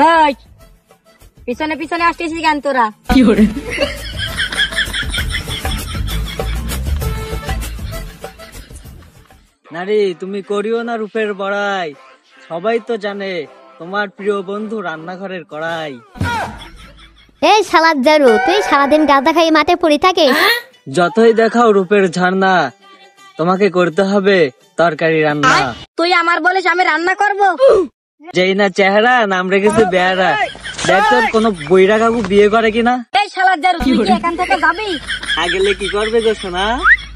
এই পিছনে পিছনে আসতেছিস কেন তোরা? নারী তুমি করিও না রূপের বড়াই, সবাই তো জানে তোমার প্রিয় বন্ধু রান্নাঘরের কড়াই। এই শালার জারু, তুই সারাদিন গাঁদা খাই মাঠে পড়ে থাকিস। যতই দেখাও রূপের ঝর্ণা, তোমাকে করতে হবে তরকারি রান্না। তুই আমার বলিস আমি রান্না করব? যেই না চেহারা নাম রেখেছে বেহারা। দেখ তোর কোনো বইরা কাকু বিয়ে করে কিনা। এই শালার জারু, তুই কি এখান থেকে যাবি? আগেলে কি করবে গো সোনা?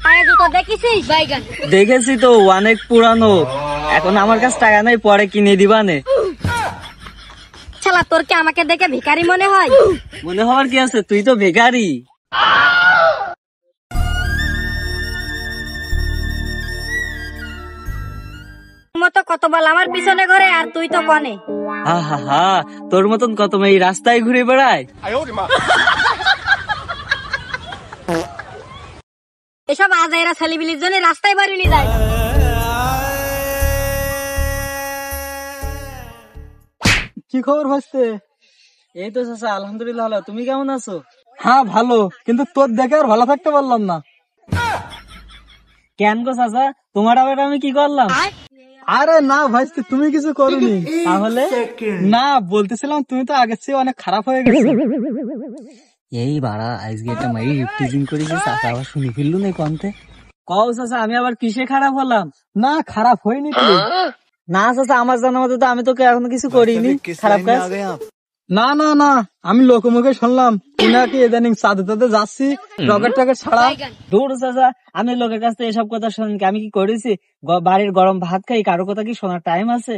পায়ে জুতো দেখেছিস? বাইগান দেখেছি তো, অনেক পুরানো। এখন আমার কাছে টাকা নাই, পরে কিনে দিবানে। শালা তোর কি আমাকে দেখে ভিখারি মনে হয়? মনে হওয়ার কি আছে, তুই তো ভিখারি। মতো কত বল আমার পিছনে ঘরে, আর তুই তো কনে। হা হা হা, তোর মতন কত মেয়ে রাস্তায় ঘুরে বেড়ায়। এসব আজাইরা ছেলেবিলির জন্য রাস্তায় বাড়ি যায়। কি খবর ভাসতে? এই তো চাচা, আলহামদুলিল্লাহ ভালো। তুমি কেমন আছো? হ্যাঁ ভালো, কিন্তু তোর দেখে আর ভালো থাকতে পারলাম না। কেন গো চাচা, তোমার আবার আমি কি করলাম? আরে না ভাইস্তে, তুমি কিছু করোনি। তাহলে? না, বলতেছিলাম তুমি তো আগের চেয়ে অনেক খারাপ হয়ে গেছো। এই বাড়া, আজকে একটা মাই টিজিং করেছে, চাচা আবার শুনে ফেললু না কমতে। কও চাচা, আমি আবার কিসে খারাপ হলাম? না, খারাপ হয়নি তো। না চাচা, আমার জানা মতো তো আমি তোকে এখনো কিছু করিনি খারাপ কাজ। না না না, আমি লোকমুখে শুনলাম তুই নাকি ইদানিং চাঁদে তাতে যাচ্ছি, রকেট টকেট ছাড়া। দূর চাচা, আমি লোকের কাছ থেকে এসব কথা শুনি, আমি কি করেছি? বাড়ির গরম ভাত খাই, কারো কথা কি শোনার টাইম আছে?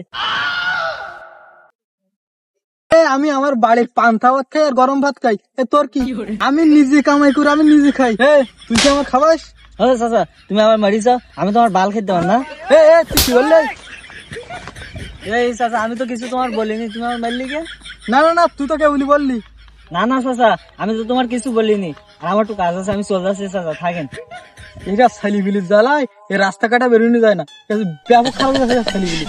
আমি আমার বাড়ির পান্তা ভাত খাই আর গরম ভাত খাই, এ তোর কি? আমি নিজে কামাই করে আমি নিজে খাই। তুই কি আমার খাবাস? চাচা, তুমি আমার মারিছ, আমি তোমার বাল খেতে পার না। তুই কি বললি? এই চাচা, আমি তো কিছু তোমার বলিনি, তুমি আমার মারলি কে? না না না, তুই তো কেবলি বললি। না না চাচা, আমি তো তোমার কিছু বলিনি। আর আমার একটু কাজ আছে, আমি চলে যাচ্ছি চাচা, থাকেন। এটা ছেলেবিলির জ্বালায় এই রাস্তা কাটা বেরোনো যায় না, ব্যাপক খারাপ ছেলেবিলি।